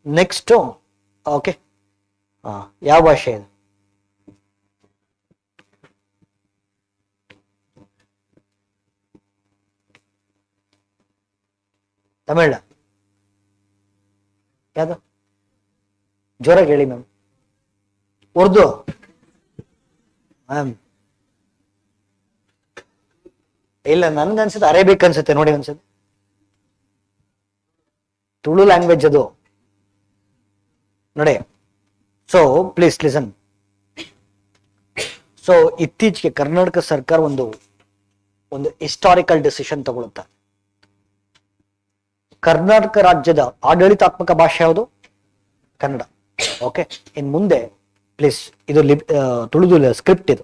Next okay, ಯಾವ ಭಾಷೆ ಇದು? ತಮಿಳ. ಯಾವುದು? ಜೋರಾಗಿ ಹೇಳಿ ಮ್ಯಾಮ್. ಉರ್ದು ಮ್ಯಾಮ್? ಇಲ್ಲ, ನನ್ಗೆ ಅನ್ಸುತ್ತೆ ಅರೇಬಿಕ್ ಅನ್ಸುತ್ತೆ. ನೋಡಿ ಅನ್ಸುತ್ತೆ. ತುಳು ಲ್ಯಾಂಗ್ವೇಜ್ ಅದು ನೋಡಿ. So please listen. ಸೊ ಇತ್ತೀಚೆಗೆ ಕರ್ನಾಟಕ ಸರ್ಕಾರ ಒಂದು ಹಿಸ್ಟಾರಿಕಲ್ ಡಿಸಿಷನ್ ತಗೊಳುತ್ತೆ. ಕರ್ನಾಟಕ ರಾಜ್ಯದ ಆಡಳಿತಾತ್ಮಕ ಭಾಷೆ ಯಾವುದು? ಕನ್ನಡ. ಓಕೆ, ಇನ್ ಮುಂದೆ ಪ್ಲೀಸ್ ಇದು ತುಳುದು ಸ್ಕ್ರಿಪ್ಟ್ ಇದು.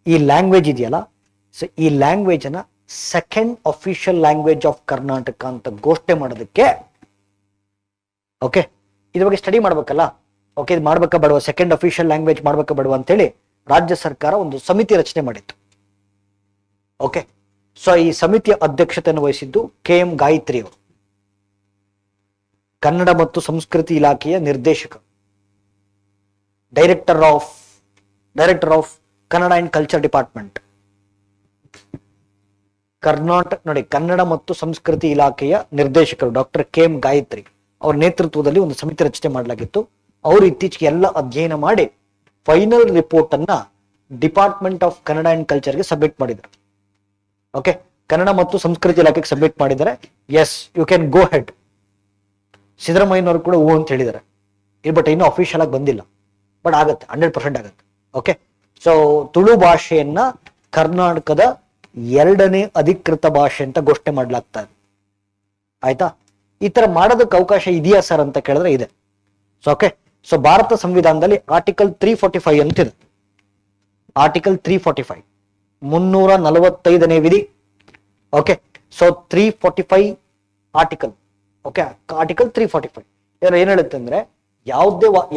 ಈ ಲ್ಯಾಂಗ್ವೇಜ್ ಇದೆಯಲ್ಲ, ಸೊ ಈ ಲ್ಯಾಂಗ್ವೇಜ್ ಅನ್ನ second official language of Karnataka ಅಂತ ಘೋಷಣೆ ಮಾಡೋದಕ್ಕೆ, ಓಕೆ, ಇದ್ರ ಬಗ್ಗೆ ಸ್ಟಡಿ ಮಾಡ್ಬೇಕಲ್ಲ. ಓಕೆ, ಇದು ಮಾಡ್ಬೇಕಾ ಬೇಡವಾ, ಸೆಕೆಂಡ್ ಅಫಿಷಿಯಲ್ ಲ್ಯಾಂಗ್ವೇಜ್ ಮಾಡ್ಬೇಕಾ ಬೇಡವಾ ಅಂತೇಳಿ ರಾಜ್ಯ ಸರ್ಕಾರ ಒಂದು ಸಮಿತಿ ರಚನೆ ಮಾಡಿತ್ತು. ಓಕೆ, ಸೊ ಈ ಸಮಿತಿಯ ಅಧ್ಯಕ್ಷತೆಯನ್ನು ವಹಿಸಿದ್ದು KM ಗಾಯತ್ರಿ ಅವರು, ಕನ್ನಡ ಮತ್ತು ಸಂಸ್ಕೃತಿ ಇಲಾಖೆಯ ನಿರ್ದೇಶಕ, director of Kannada and culture department, Karnataka. ನೋಡಿ, ಕನ್ನಡ ಮತ್ತು ಸಂಸ್ಕೃತಿ ಇಲಾಖೆಯ ನಿರ್ದೇಶಕರು ಡಾಕ್ಟರ್ KM ಗಾಯತ್ರಿ ಅವರ ನೇತೃತ್ವದಲ್ಲಿ ಒಂದು ಸಮಿತಿ ರಚನೆ ಮಾಡಲಾಗಿತ್ತು. ಅವರು ಇತ್ತೀಚೆಗೆ ಎಲ್ಲ ಅಧ್ಯಯನ ಮಾಡಿ ಫೈನಲ್ ರಿಪೋರ್ಟ್ ಅನ್ನ ಡಿಪಾರ್ಟ್ಮೆಂಟ್ ಆಫ್ ಕನ್ನಡ ಅಂಡ್ ಕಲ್ಚರ್ಗೆ ಸಬ್ಮಿಟ್ ಮಾಡಿದ್ದಾರೆ. ಓಕೆ, ಕನ್ನಡ ಮತ್ತು ಸಂಸ್ಕೃತಿ ಇಲಾಖೆಗೆ ಸಬ್ಮಿಟ್ ಮಾಡಿದ್ದಾರೆ. Yes, you can go head. ಸಿದ್ದರಾಮಯ್ಯನವರು ಕೂಡ ಹೂ ಅಂತ ಹೇಳಿದ್ದಾರೆ. ಬಟ್ ಇನ್ನೂ ಅಫಿಷಿಯಲ್ ಆಗಿ ಬಂದಿಲ್ಲ, ಬಟ್ ಆಗತ್ತೆ, 100% ಆಗತ್ತೆ. ಓಕೆ, ಸೊ ತುಳು ಭಾಷೆಯನ್ನ ಕರ್ನಾಟಕದ 2ನೇ ಅಧಿಕೃತ ಭಾಷೆ ಅಂತ ಘೋಷಣೆ ಮಾಡ್ಲಾಗ್ತಾ ಇದೆ. ಆಯ್ತಾ? ಈ ತರ ಮಾಡೋದಕ್ಕೆ ಅವಕಾಶ ಇದೆಯಾ ಸರ್ ಅಂತ ಕೇಳಿದ್ರೆ ಇದೆ. ಸೊ ಓಕೆ, ಸೊ ಭಾರತ ಸಂವಿಧಾನದಲ್ಲಿ ಆರ್ಟಿಕಲ್ 345 ಅಂತಿದೆ. ಆರ್ಟಿಕಲ್ 345 345ನೇ ವಿಧಿ. Okay, so 345 article. Okay, article 345 ಏನ್ ಹೇಳುತ್ತೆ ಅಂದ್ರೆ,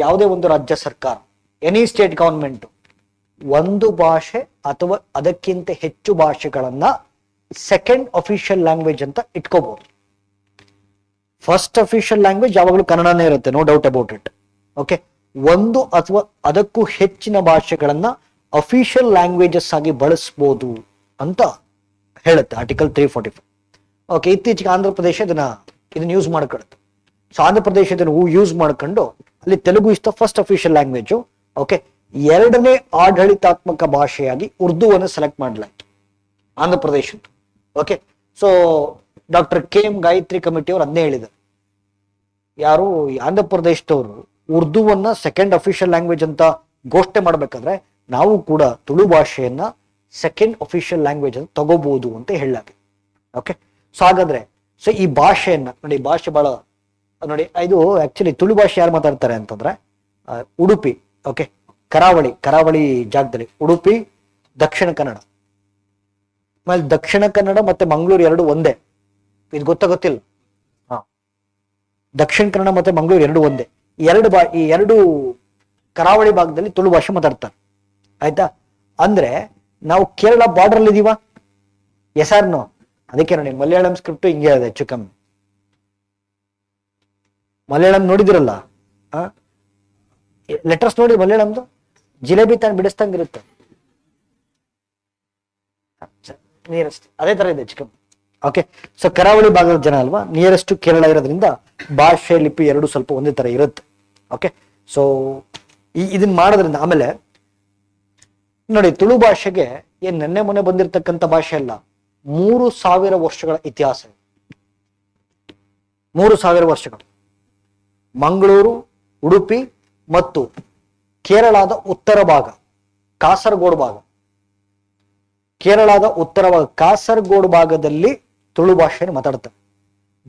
ಯಾವುದೇ ಒಂದು ರಾಜ್ಯ ಸರ್ಕಾರ, ಎನಿ ಸ್ಟೇಟ್ ಗವರ್ಮೆಂಟ್, ಒಂದು ಭಾಷೆ ಅಥವಾ ಅದಕ್ಕಿಂತ ಹೆಚ್ಚು ಭಾಷೆಗಳನ್ನ ಸೆಕೆಂಡ್ ಅಫಿಷಿಯಲ್ ಲ್ಯಾಂಗ್ವೇಜ್ ಅಂತ ಇಟ್ಕೋಬಹುದು. ಫಸ್ಟ್ ಅಫಿಷಿಯಲ್ ಲ್ಯಾಂಗ್ವೇಜ್ ಯಾವಾಗಲೂ ಕನ್ನಡನೇ ಇರುತ್ತೆ, no doubt about it. Okay, ಒಂದು ಅಥವಾ ಅದಕ್ಕೂ ಹೆಚ್ಚಿನ ಭಾಷೆಗಳನ್ನ ಅಫಿಷಿಯಲ್ ಲ್ಯಾಂಗ್ವೇಜಸ್ ಆಗಿ ಬಳಸಬಹುದು ಅಂತ ಹೇಳುತ್ತೆ ಆರ್ಟಿಕಲ್ 345. ಓಕೆ, ಇತ್ತೀಚೆಗೆ ಆಂಧ್ರ ಪ್ರದೇಶ ಇದನ್ನ ಯೂಸ್ ಮಾಡ್ಕೊಳುತ್ತೆ. ಸೊ ಆಂಧ್ರ ಪ್ರದೇಶ ಇದನ್ನು ಯೂಸ್ ಮಾಡ್ಕೊಂಡು ಅಲ್ಲಿ Telugu is the first official language. Okay, 2ನೇ ಆಡಳಿತಾತ್ಮಕ ಭಾಷೆಯಾಗಿ ಉರ್ದುವನ್ನು ಸೆಲೆಕ್ಟ್ ಮಾಡಲಾಯಿತು Andhra Pradesh. Okay, so doctor KM Gayatri committee ಅವರು ಅದನ್ನೇ ಹೇಳಿದರು. ಯಾರು ಆಂಧ್ರ ಪ್ರದೇಶದವರು ಉರ್ದುವನ್ನ ಸೆಕೆಂಡ್ ಅಫಿಷಿಯಲ್ ಲ್ಯಾಂಗ್ವೇಜ್ ಅಂತ ಘೋಷಣೆ ಮಾಡ್ಬೇಕಾದ್ರೆ ನಾವು ಕೂಡ ತುಳು ಭಾಷೆಯನ್ನ ಸೆಕೆಂಡ್ ಅಫಿಷಿಯಲ್ ಲ್ಯಾಂಗ್ವೇಜ್ ಅಂತ ತಗೋಬಹುದು ಅಂತ ಹೇಳಲಾಗಿದೆ. ಓಕೆ, ಸೊ ಹಾಗಾದ್ರೆ ಸೊ ಈ ಭಾಷೆಯನ್ನ ನೋಡಿ, ಭಾಷೆ ಬಹಳ ನೋಡಿ. ಇದು ಆಕ್ಚುಲಿ ತುಳು ಭಾಷೆ ಯಾರು ಮಾತಾಡ್ತಾರೆ ಅಂತಂದ್ರೆ ಉಡುಪಿ. ಓಕೆ, ಕರಾವಳಿ ಜಾಗದಲ್ಲಿ ಉಡುಪಿ, ದಕ್ಷಿಣ ಕನ್ನಡ, ಆಮೇಲೆ ದಕ್ಷಿಣ ಕನ್ನಡ ಮತ್ತೆ ಮಂಗಳೂರು ಎರಡು ಒಂದೇ. ಇದು ಗೊತ್ತಿಲ್ಲ. ದಕ್ಷಿಣ ಕನ್ನಡ ಮತ್ತೆ ಮಂಗಳೂರು ಎರಡು ಒಂದೇ. ಈ ಎರಡು ಕರಾವಳಿ ಭಾಗದಲ್ಲಿ ತುಳು ಭಾಷೆ ಮಾತಾಡ್ತಾರೆ. ಆಯ್ತಾ? ಅಂದ್ರೆ ನಾವು ಕೇರಳ ಬಾರ್ಡರ್ ಅಲ್ಲಿ ಇದೀವ. S or no? ಅದಕ್ಕೆ ನೋಡಿ, ಮಲಯಾಳಂ ಸ್ಕ್ರಿಪ್ಟ್ ಹಿಂಗೆ ಇದೆ ಹೆಚ್ಚು ಕಮ್ಮಿ. ಮಲಯಾಳಂ ನೋಡಿದಿರಲ್ಲ, ಲೆಟರ್ಸ್ ನೋಡಿ ಮಲಯಾಳಂದು ಜಿಲೇಬಿ ತಾನು ಬಿಡಿಸ್ದಂಗಿರುತ್ತೆ. ನಿಯರೆಸ್ಟ್ ಅದೇ ತರ ಇದೆ ಹೆಚ್ಚು ಕಮ್ಮಿ. ಓಕೆ, ಸೊ ಕರಾವಳಿ ಭಾಗದ ಜನ ಅಲ್ವಾ, ನಿಯರೆಸ್ಟ್ ಕೇರಳ ಇರೋದ್ರಿಂದ ಭಾಷೆ ಲಿಪಿ ಎರಡು ಸ್ವಲ್ಪ ಒಂದೇ ತರ ಇರುತ್ತೆ. ಓಕೆ, ಸೊ ಇದನ್ನ ಮಾಡೋದ್ರಿಂದ ಆಮೇಲೆ ನೋಡಿ, ತುಳು ಭಾಷೆಗೆ ಏನ್ ನೆನ್ನೆ ಮೊನ್ನೆ ಬಂದಿರತಕ್ಕಂಥ ಭಾಷೆ ಅಲ್ಲ, 3000 ವರ್ಷಗಳ ಇತಿಹಾಸ. 3000 ವರ್ಷಗಳು. ಮಂಗಳೂರು, ಉಡುಪಿ ಮತ್ತು ಕೇರಳದ ಉತ್ತರ ಭಾಗ, ಕಾಸರಗೋಡು ಭಾಗ, ಕೇರಳದ ಉತ್ತರ ಭಾಗ ಕಾಸರಗೋಡು ಭಾಗದಲ್ಲಿ ತುಳು ಭಾಷೆಯನ್ನು ಮಾತಾಡ್ತಾರೆ.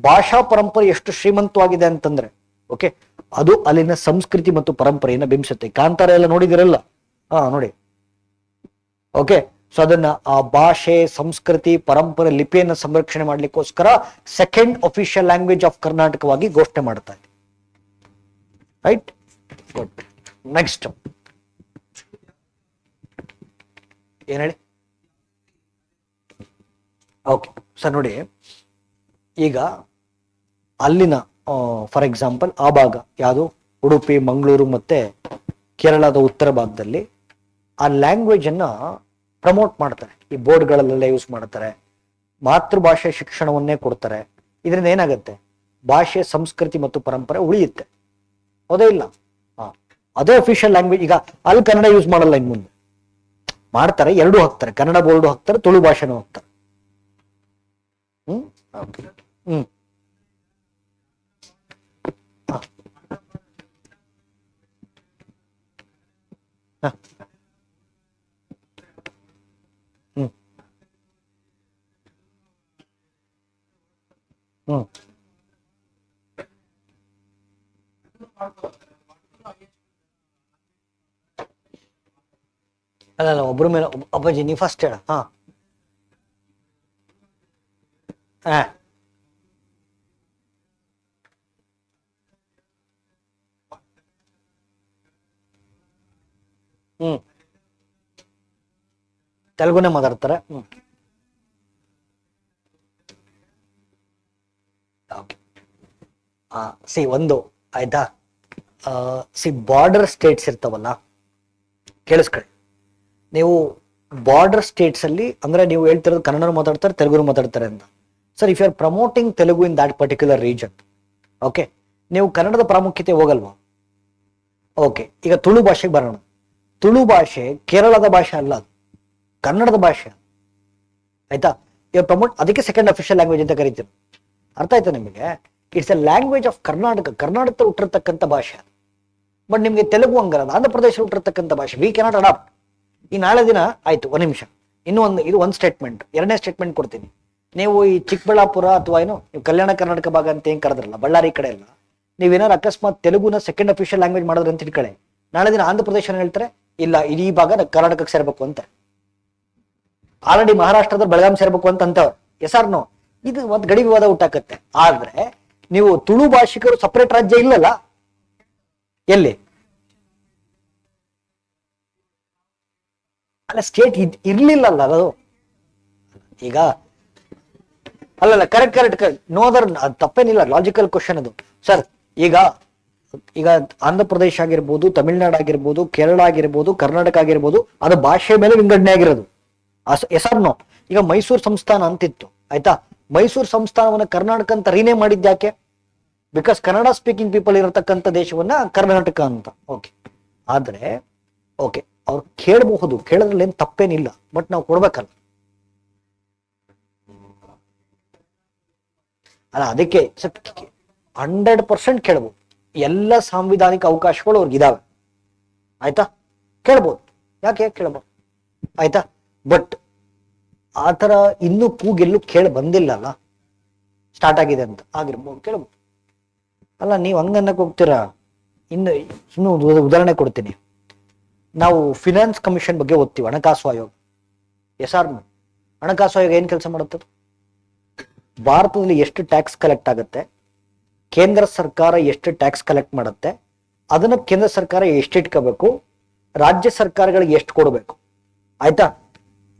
ಭಾಷಾ ಪರಂಪರೆ ಎಷ್ಟು ಶ್ರೀಮಂತವಾಗಿದೆ ಅಂತಂದ್ರೆ, ಓಕೆ, ಅದು ಅಲ್ಲಿನ ಸಂಸ್ಕೃತಿ ಮತ್ತು ಪರಂಪರೆಯನ್ನ ಬಿಂಬಿಸುತ್ತೆ. ಕಾಂತಾರ ಎಲ್ಲ ನೋಡಿದಿರಲ್ಲ, ನೋಡಿ. ಓಕೆ, ಸೊ ಅದನ್ನ ಆ ಭಾಷೆ, ಸಂಸ್ಕೃತಿ, ಪರಂಪರೆ, ಲಿಪಿಯನ್ನ ಸಂರಕ್ಷಣೆ ಮಾಡ್ಲಿಕ್ಕೋಸ್ಕರ ಸೆಕೆಂಡ್ ಅಫಿಷಿಯಲ್ ಲ್ಯಾಂಗ್ವೇಜ್ ಆಫ್ ಕರ್ನಾಟಕವಾಗಿ ಘೋಷಣೆ ಮಾಡ್ತಾ ಇದೆ. Right, good. ನೆಕ್ಸ್ಟ್ ಏನ್ ಹೇಳಿ? ಓಕೆ ಸರ್, ನೋಡಿ, ಈಗ ಅಲ್ಲಿನ ಫಾರ್ ಎಕ್ಸಾಂಪಲ್ ಆ ಭಾಗ ಯಾವುದು ಉಡುಪಿ ಮಂಗಳೂರು ಮತ್ತೆ ಕೇರಳದ ಉತ್ತರ ಭಾಗದಲ್ಲಿ ಆ ಲ್ಯಾಂಗ್ವೇಜ್ ಅನ್ನ ಪ್ರಮೋಟ್ ಮಾಡ್ತಾರೆ, ಈ ಬೋರ್ಡ್ಗಳಲ್ಲೆಲ್ಲ ಯೂಸ್ ಮಾಡ್ತಾರೆ, ಮಾತೃಭಾಷೆ ಶಿಕ್ಷಣವನ್ನೇ ಕೊಡ್ತಾರೆ. ಇದರಿಂದ ಏನಾಗುತ್ತೆ, ಭಾಷೆ ಸಂಸ್ಕೃತಿ ಮತ್ತು ಪರಂಪರೆ ಉಳಿಯುತ್ತೆ. ಹೌದೇ ಇಲ್ಲ? ಅದೇ ಅಫಿಷಿಯಲ್ ಲ್ಯಾಂಗ್ವೇಜ್. ಈಗ ಅಲ್ಲಿ ಕನ್ನಡ ಯೂಸ್ ಮಾಡಲ್ಲ, ಇನ್ ಮುಂದೆ ಮಾಡ್ತಾರೆ, ಎರಡೂ ಹಾಕ್ತಾರೆ, ಕನ್ನಡ ಬೋರ್ಡು ಹಾಕ್ತಾರೆ, ತುಳು ಭಾಷೆನೂ ಹಾಕ್ತಾರೆ. ಹ್ಮ್ ಹ್ಮ್ ಹ್ಮ್ ಹ್ಮ್ ಅಲ್ಲ ಒಬ್ರ ಮೇಲೆ ಅಪ್ಪಾಜಿ ನೀ ಫಸ್ಟ್ ಹೇಳ. ಹಾ ಹ್ಮ್ ತೆಲುಗುನೇ ಮಾತಾಡ್ತಾರೆ. ಓಕೆ. ಸಿ ಒಂದು ಆಯ್ತಾ, ಸಿ ಬಾರ್ಡರ್ ಸ್ಟೇಟ್ಸ್ ಇರ್ತಾವಲ್ಲ, ಕೇಳಿಸ್ಕೊಳ್ಳಿ. ನೀವು ಬಾರ್ಡರ್ ಸ್ಟೇಟ್ಸ್ ಅಲ್ಲಿ ಅಂದ್ರೆ ನೀವು ಹೇಳ್ತಿರೋದು ಕನ್ನಡ ಮಾತಾಡ್ತಾರೆ ತೆಲುಗು ಮಾತಾಡ್ತಾರೆ ಅಂತ. Sir, if you are promoting Telugu in that particular region, okay, ನೀವು ಕನ್ನಡದ ಪ್ರಾಮುಖ್ಯತೆ ಹೋಗಲ್ವಾ? ಓಕೆ, ಈಗ ತುಳು ಭಾಷೆಗೆ ಬರೋಣ. ತುಳು ಭಾಷೆ ಕೇರಳದ ಭಾಷೆ ಅಲ್ಲ, ಅದು ಕನ್ನಡದ ಭಾಷೆ, ಆಯ್ತಾ? ಇವಾಗ ಪ್ರಮೋಟ್, ಅದಕ್ಕೆ ಸೆಕೆಂಡ್ ಅಫಿಷಿಯಲ್ ಲ್ಯಾಂಗ್ವೇಜ್ ಅಂತ ಕರಿತೀವಿ. ಅರ್ಥ ಆಯ್ತಾ ನಿಮಗೆ? It's A language of Karnataka, ಕರ್ನಾಟಕದಲ್ಲಿ ಹುಟ್ಟಿರ್ತಕ್ಕಂಥ ಭಾಷೆ. ಬಟ್ ನಿಮಗೆ ತೆಲುಗು ಹಂಗಲ್ಲ, ಆಂಧ್ರ ಪ್ರದೇಶ ಹುಟ್ಟಿರ್ತಕ್ಕಂಥ ಭಾಷೆ. We cannot adapt. ಈ ನಾಳೆ ದಿನ ಆಯ್ತು, ಒಂದ್ ನಿಮಿಷ, ಇನ್ನೂ ಒಂದು, ಇದು ಒಂದು ಸ್ಟೇಟ್ಮೆಂಟ್. ಎರಡನೇ ಸ್ಟೇಟ್ಮೆಂಟ್ ಕೊಡ್ತೀನಿ. ನೀವು ಈ ಚಿಕ್ಕಬಳ್ಳಾಪುರ ಅಥವಾ ಏನು ನೀವು ಕಲ್ಯಾಣ ಕರ್ನಾಟಕ ಭಾಗ ಅಂತ ಏನ್ ಕರೆದ್ರಲ್ಲ, ಬಳ್ಳಾರಿ ಕಡೆ ಎಲ್ಲ, ನೀವೇನಾರು ಅಕಸ್ಮಾತ್ ತೆಲುಗುನ ಸೆಕೆಂಡ್ ಅಫಿಷಿಯಲ್ ಲ್ಯಾಂಗ್ವೇಜ್ ಮಾಡಿದ್ರೆ ಅಂತ ಇಟ್ಕೊಳ್ಳಿ, ನಾಳೆ ದಿನ ಆಂಧ್ರ ಪ್ರದೇಶ ಹೇಳ್ತಾರೆ ಇಲ್ಲ ಇಡೀ ಭಾಗ ಕರ್ನಾಟಕಕ್ಕೆ ಸೇರ್ಬೇಕು ಅಂತ. ಆಲ್ರೆಡಿ ಮಹಾರಾಷ್ಟ್ರದ ಬೆಳಗಾಂ ಸೇರ್ಬೇಕು ಅಂತ ಅಂತವ್ರು. Yes or no? ಇದು ಒಂದು ಗಡಿ ವಿವಾದ ಹುಟ್ಟಾಕತ್ತೆ. ಆದ್ರೆ ನೀವು ತುಳು ಭಾಷಿಕರು ಸಪರೇಟ್ ರಾಜ್ಯ ಇಲ್ಲಲ್ಲ, ಎಲ್ಲಿ ಅಲ್ಲ ಸ್ಟೇಟ್ ಇರ್ಲಿಲ್ಲಲ್ಲ ಅದು. ಈಗ ಅಲ್ಲಲ್ಲ, correct correct correct, no other, ಅದು ತಪ್ಪೇನಿಲ್ಲ, ಲಾಜಿಕಲ್ ಕ್ವಶನ್ ಅದು. ಸರ್, ಈಗ ಈಗ ಆಂಧ್ರ ಪ್ರದೇಶ ಆಗಿರ್ಬೋದು, ತಮಿಳ್ನಾಡು ಆಗಿರ್ಬೋದು, ಕೇರಳ ಆಗಿರ್ಬೋದು, ಕರ್ನಾಟಕ ಆಗಿರ್ಬೋದು, ಅದು ಭಾಷೆ ಮೇಲೆ ವಿಂಗಡಣೆ ಆಗಿರೋದು. Yes or no? ಈಗ ಮೈಸೂರು ಸಂಸ್ಥಾನ ಅಂತಿತ್ತು, ಆಯ್ತಾ? ಮೈಸೂರು ಸಂಸ್ಥಾನವನ್ನ ಕರ್ನಾಟಕ ಅಂತ ರೀನೇಮ್ ಮಾಡಿದ್ಯಾಕೆ? ಬಿಕಾಸ್ ಕನ್ನಡ ಸ್ಪೀಕಿಂಗ್ ಪೀಪಲ್ ಇರತಕ್ಕಂಥ ದೇಶವನ್ನ ಕರ್ನಾಟಕ ಅಂತ. ಓಕೆ, ಆದ್ರೆ ಓಕೆ, ಅವ್ರು ಕೇಳಬಹುದು, ಕೇಳೋದ್ರಲ್ಲಿ ಏನ್ ತಪ್ಪೇನಿಲ್ಲ, ಬಟ್ ನಾವು ಕೊಡ್ಬೇಕಲ್ಲ. ಅಲ್ಲ, ಅದಕ್ಕೆ 100% ಕೇಳ್ಬೋದು. ಎಲ್ಲ ಸಾಂವಿಧಾನಿಕ ಅವಕಾಶಗಳು ಅವ್ರಿಗಿದಾವೆ, ಆಯ್ತಾ? ಕೇಳ್ಬೋದು, ಯಾಕೆ ಕೇಳ್ಬೋದು, ಆಯ್ತಾ? ಬಟ್ ಆತರ ಇನ್ನೂ ಕೂಗೆಲ್ಲೂ ಕೇಳಿ ಬಂದಿಲ್ಲ ಅಲ್ಲ, ಸ್ಟಾರ್ಟ್ ಆಗಿದೆ ಅಂತ ಆಗಿರ್ಬೋದು, ಕೇಳ್ಬೋದು. ಅಲ್ಲ, ನೀವು ಹಂಗನ್ನಕ್ ಹೋಗ್ತೀರಾ? ಇನ್ನು ಉದಾಹರಣೆ ಕೊಡ್ತೀನಿ. ನಾವು ಫಿನಾನ್ಸ್ ಕಮಿಷನ್ ಬಗ್ಗೆ ಓದ್ತೀವಿ, ಹಣಕಾಸು ಆಯೋಗ. Yes or no? ಹಣಕಾಸು ಆಯೋಗ ಏನ್ ಕೆಲಸ ಮಾಡುತ್ತದೆ? ಭಾರತದಲ್ಲಿ ಎಷ್ಟು ಟ್ಯಾಕ್ಸ್ ಕಲೆಕ್ಟ್ ಆಗುತ್ತೆ, ಕೇಂದ್ರ ಸರ್ಕಾರ ಎಷ್ಟು ಟ್ಯಾಕ್ಸ್ ಕಲೆಕ್ಟ್ ಮಾಡುತ್ತೆ, ಅದನ್ನ ಕೇಂದ್ರ ಸರ್ಕಾರ ಎಷ್ಟು ಇಟ್ಕೋಬೇಕು, ರಾಜ್ಯ ಸರ್ಕಾರಗಳಿಗೆ ಎಷ್ಟು ಕೊಡಬೇಕು, ಆಯ್ತಾ?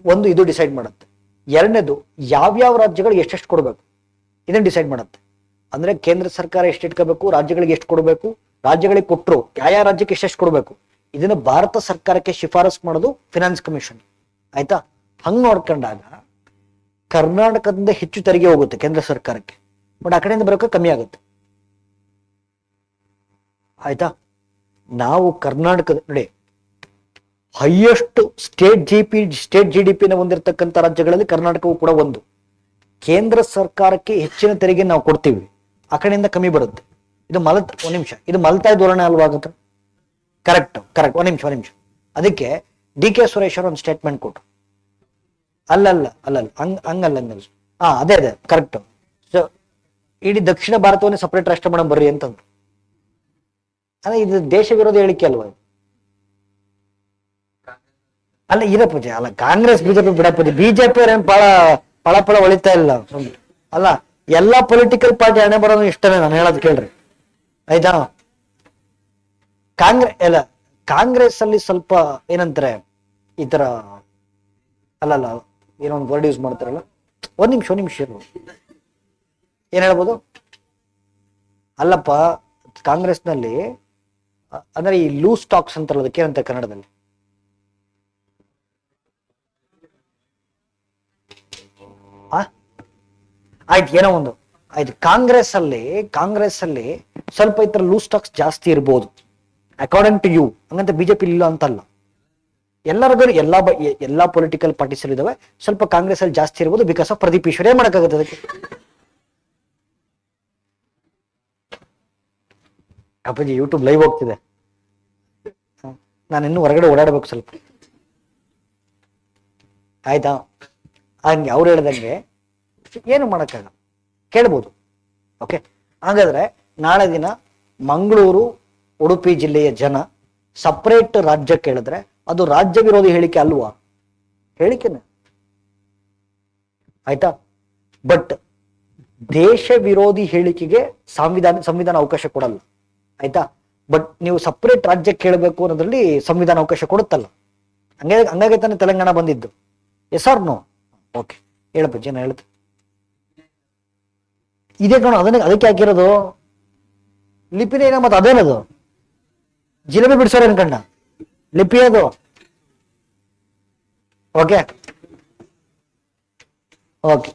ಒಂದು ಇದು ಡಿಸೈಡ್ ಮಾಡುತ್ತೆ. ಎರಡನೇದು, ಯಾವ್ಯಾವ ರಾಜ್ಯಗಳಿಗೆ ಎಷ್ಟೆಷ್ಟು ಕೊಡಬೇಕು, ಇದನ್ನ ಡಿಸೈಡ್ ಮಾಡುತ್ತೆ. ಅಂದ್ರೆ ಕೇಂದ್ರ ಸರ್ಕಾರ ಎಷ್ಟು ಇಟ್ಕೋಬೇಕು, ರಾಜ್ಯಗಳಿಗೆ ಎಷ್ಟು ಕೊಡಬೇಕು, ರಾಜ್ಯಗಳಿಗೆ ಕೊಟ್ಟರು ಯಾವ ರಾಜ್ಯಕ್ಕೆ ಎಷ್ಟೆಷ್ಟು ಕೊಡಬೇಕು, ಇದನ್ನ ಭಾರತ ಸರ್ಕಾರಕ್ಕೆ ಶಿಫಾರಸ್ ಮಾಡೋದು ಫಿನಾನ್ಸ್ ಕಮಿಷನ್, ಆಯ್ತಾ? ಹಂಗ್ ನೋಡ್ಕೊಂಡಾಗ ಕರ್ನಾಟಕದಿಂದ ಹೆಚ್ಚು ತೆರಿಗೆ ಹೋಗುತ್ತೆ ಕೇಂದ್ರ ಸರ್ಕಾರಕ್ಕೆ, ಬಟ್ ಆ ಕಡೆಯಿಂದ ಬರೋಕೆ ಕಮ್ಮಿ ಆಗುತ್ತೆ, ಆಯ್ತಾ? ನಾವು ಕರ್ನಾಟಕದ ನೋಡಿ, ಹೈಯೆಸ್ಟ್ ಸ್ಟೇಟ್ GDP ಹೊಂದಿರತಕ್ಕಂಥ ರಾಜ್ಯಗಳಲ್ಲಿ ಕರ್ನಾಟಕವು ಕೂಡ ಒಂದು. ಕೇಂದ್ರ ಸರ್ಕಾರಕ್ಕೆ ಹೆಚ್ಚಿನ ತೆರಿಗೆ ನಾವು ಕೊಡ್ತೀವಿ, ಆ ಕಡೆಯಿಂದ ಕಮ್ಮಿ ಬರುತ್ತೆ. ಇದು ಒಂದ್ ನಿಮಿಷ, ಇದು ಮಲ್ತಾಯಿ ಧೋರಣೆ ಅಲ್ವಾಗುತ್ತೆ? ಕರೆಕ್ಟ್ ಕರೆಕ್ಟ್, ಒಂದ್ ನಿಮಿಷ. ಅದಕ್ಕೆ DK ಸುರೇಶ್ ಅವರು ಒಂದು ಸ್ಟೇಟ್ಮೆಂಟ್ ಕೊಟ್ರು. ಅಲ್ಲಲ್ಲ ಹಂಗಲ್ಲ. ಅದೇ ಕರೆಕ್ಟ್. ಸೊ ಇಡೀ ದಕ್ಷಿಣ ಭಾರತವನ್ನೇ ಸಪರೇಟ್ ರಾಷ್ಟ್ರ ಮಾಡೋ ಬರ್ರಿ ಅಂತಂದ್ರು. ಅಲ್ಲ, ಇದು ದೇಶ ವಿರೋಧ ಹೇಳಿಕೆ ಅಲ್ವಾ? ಅಲ್ಲ ಇರಪ್ಪ, ಅಲ್ಲ ಕಾಂಗ್ರೆಸ್ ಬಿಜೆಪಿ ಬಿಡಪ್ಪ, ಬಿಜೆಪಿ ಅವ್ರೇನ್ ಪಳ ಹೊಳಿತಾ ಇಲ್ಲ. ಅಲ್ಲ, ಎಲ್ಲಾ ಪೊಲಿಟಿಕಲ್ ಪಾರ್ಟಿ ಹಣೆ ಬರೋದು ಇಷ್ಟನೇ, ನಾನು ಹೇಳೋದು ಕೇಳ್ರಿ, ಆಯ್ತಾ? ಕಾಂಗ್ರೆಸ್ ಅಲ್ಲಿ ಸ್ವಲ್ಪ ಏನಂತಾರೆ ಈ ತರ, ಅಲ್ಲಲ್ಲ ಏನೊಂದು ವರ್ಡ್ ಯೂಸ್ ಮಾಡ್ತಾರಲ್ಲ, ಒಂದ್ ನಿಮಿಷ ಏನ್ ಹೇಳ್ಬೋದು? ಅಲ್ಲಪ್ಪ, ಕಾಂಗ್ರೆಸ್ನಲ್ಲಿ ಅಂದ್ರೆ ಈ ಲೂಸ್ ಟಾಕ್ಸ್ ಅಂತಾರಲ್ಲ, ಅದಕ್ಕೆ ಏನಂತ ಕನ್ನಡದಲ್ಲಿ? ಆಯ್ತು, ಏನೋ ಒಂದು ಆಯ್ತು. ಕಾಂಗ್ರೆಸ್ ಅಲ್ಲಿ ಸ್ವಲ್ಪ ಈ ತರ ಲೂಸ್ ಟಾಕ್ಸ್ ಜಾಸ್ತಿ ಇರ್ಬೋದು ಅಕಾರ್ಡಿಂಗ್ ಟು ಯು, ಹಂಗಂತ ಬಿಜೆಪಿ ಇಲ್ಲ ಅಂತಲ್ಲ. ಎಲ್ಲರಿಗೂ ಎಲ್ಲಾ ಪೊಲಿಟಿಕಲ್ ಪಾರ್ಟೀಸ್ ಅಲ್ಲಿ ಇದಾವೆ. ಸ್ವಲ್ಪ ಕಾಂಗ್ರೆಸ್ ಅಲ್ಲಿ ಜಾಸ್ತಿ ಇರ್ಬೋದು ಬಿಕಾಸ್ ಆಫ್ ಪ್ರದೀಪ್ ಈಶ್ವರ್. ಏನ್ ಮಾಡಕ್ಕಾಗುತ್ತೆ ಅದಕ್ಕೆ? ಅಪ್ಪಾಜಿ ಯೂಟ್ಯೂಬ್ ಲೈವ್ ಹೋಗ್ತಿದೆ, ನಾನು ಇನ್ನು ಹೊರಗಡೆ ಓಡಾಡ್ಬೇಕು ಸ್ವಲ್ಪ, ಆಯ್ತಾ? ಹಂಗೆ ಅವ್ರು ಹೇಳ್ದಂಗೆ ಏನು ಮಾಡಕ್ಕಾಗಲ್ಲ, ಕೇಳ್ಬೋದು. ಓಕೆ, ಹಾಗಾದ್ರೆ ನಾಳೆ ದಿನ ಮಂಗಳೂರು ಉಡುಪಿ ಜಿಲ್ಲೆಯ ಜನ ಸಪರೇಟ್ ರಾಜ್ಯ ಕೇಳಿದ್ರೆ ಅದು ರಾಜ್ಯ ವಿರೋಧಿ ಹೇಳಿಕೆ ಅಲ್ವಾ? ಹೇಳಿಕೆನೆ, ಆಯ್ತಾ? ಬಟ್ ದೇಶ ವಿರೋಧಿ ಹೇಳಿಕೆಗೆ ಸಂವಿಧಾನ ಅವಕಾಶ ಕೊಡಲ್ಲ, ಆಯ್ತಾ? ಬಟ್ ನೀವು ಸಪರೇಟ್ ರಾಜ್ಯ ಕೇಳಬೇಕು ಅನ್ನೋದ್ರಲ್ಲಿ ಸಂವಿಧಾನ ಅವಕಾಶ ಕೊಡುತ್ತಲ್ಲ. ಹಂಗಾಗಿ ತಾನೇ ತೆಲಂಗಾಣ ಬಂದಿದ್ದು. S or no? ಓಕೆ, ಹೇಳಪ್ಪ ಜನ ಹೇಳ್ತು ಇದೇ ಕಣ, ಅದಕ್ಕೆ ಹಾಕಿರೋದು ಲಿಪಿನೇ ಏನ, ಮತ್ತೆ ಅದೇನದು ಜಿಲೇಬಿ ಬಿಡ್ಸೋರು ಅನ್ಕಂಡ ಲಿಪಿ ಅದು. Okay okay